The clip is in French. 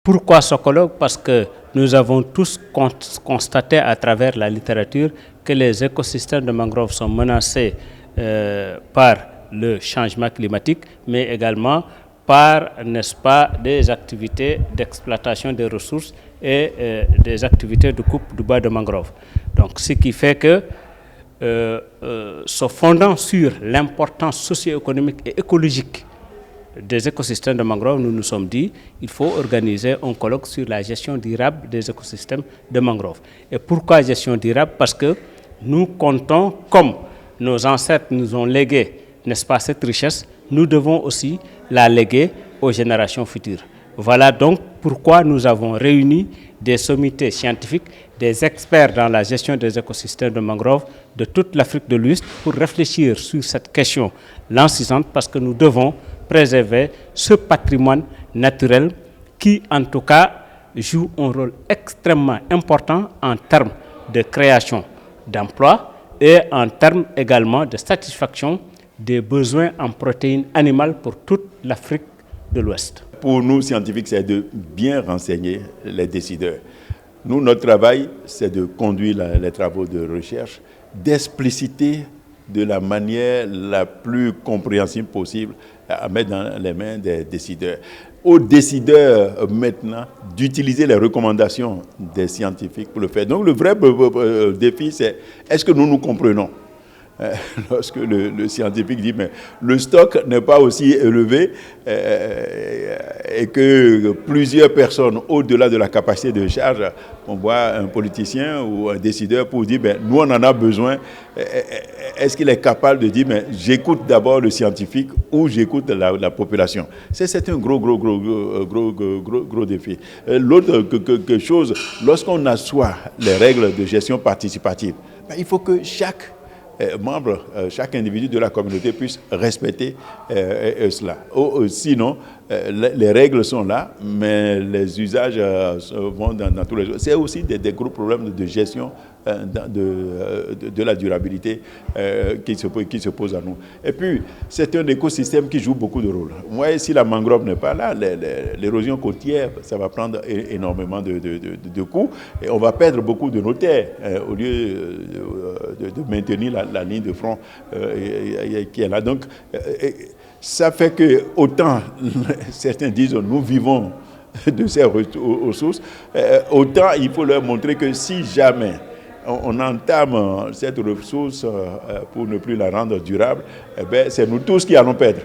Pourquoi ce colloque? Parce que nous avons tous constaté à travers la littérature que les écosystèmes de mangroves sont menacés par le changement climatique, mais également par, n'est-ce pas, des activités d'exploitation des ressources et des activités de coupe du bois de mangrove. Donc, ce qui fait que, se fondant sur l'importance socio-économique et écologique des écosystèmes de mangrove, nous nous sommes dit qu'il faut organiser un colloque sur la gestion durable des écosystèmes de mangrove. Et pourquoi gestion durable? Parce que nous comptons, comme nos ancêtres nous ont légué, n'est-ce pas, cette richesse, nous devons aussi la léguer aux générations futures. Voilà donc pourquoi nous avons réuni des sommités scientifiques, des experts dans la gestion des écosystèmes de mangrove de toute l'Afrique de l'Ouest pour réfléchir sur cette question lancinante, parce que nous devons préserver ce patrimoine naturel qui, en tout cas, joue un rôle extrêmement important en termes de création d'emplois et en termes également de satisfaction des besoins en protéines animales pour toute l'Afrique de l'Ouest. Pour nous, scientifiques, c'est de bien renseigner les décideurs. Nous, notre travail, c'est de conduire les travaux de recherche, d'expliciter de la manière la plus compréhensible possible à mettre dans les mains des décideurs. Aux décideurs, maintenant, d'utiliser les recommandations des scientifiques pour le faire. Donc, le vrai défi, c'est est-ce que nous nous comprenons? Lorsque le scientifique dit mais le stock n'est pas aussi élevé et que plusieurs personnes au-delà de la capacité de charge, on voit un politicien ou un décideur pour dire ben, nous on en a besoin, est-ce qu'il est capable de dire mais j'écoute d'abord le scientifique ou j'écoute la population? C'est un gros défi. L'autre chose, lorsqu'on assoit les règles de gestion participative, ben, il faut que chaque membre, chaque individu de la communauté puisse respecter cela. Sinon, les règles sont là, mais les usages vont dans tous les jours. C'est aussi des gros problèmes de gestion de la durabilité qui se posent à nous. Et puis, c'est un écosystème qui joue beaucoup de rôles. Moi, si la mangrove n'est pas là, l'érosion côtière, ça va prendre énormément de coups et on va perdre beaucoup de nos terres au lieu de maintenir la ligne de front qui est là. Donc, ça fait que autant certains disent nous vivons de ces ressources, autant il faut leur montrer que si jamais on entame cette ressource pour ne plus la rendre durable, eh bien, c'est nous tous qui allons perdre.